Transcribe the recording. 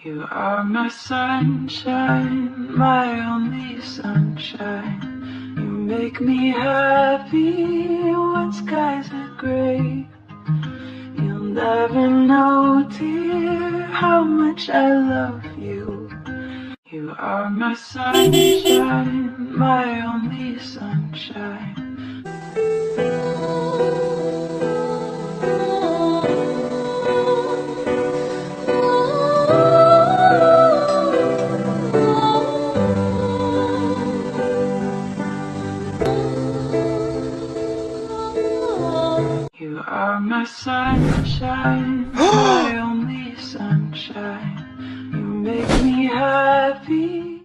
You are my sunshine, my only sunshine. You make me happy when skies are gray. You'll never know, dear, how much I love you. You are my sunshine, my only sunshine. You are my sunshine, my only sunshine. You make me happy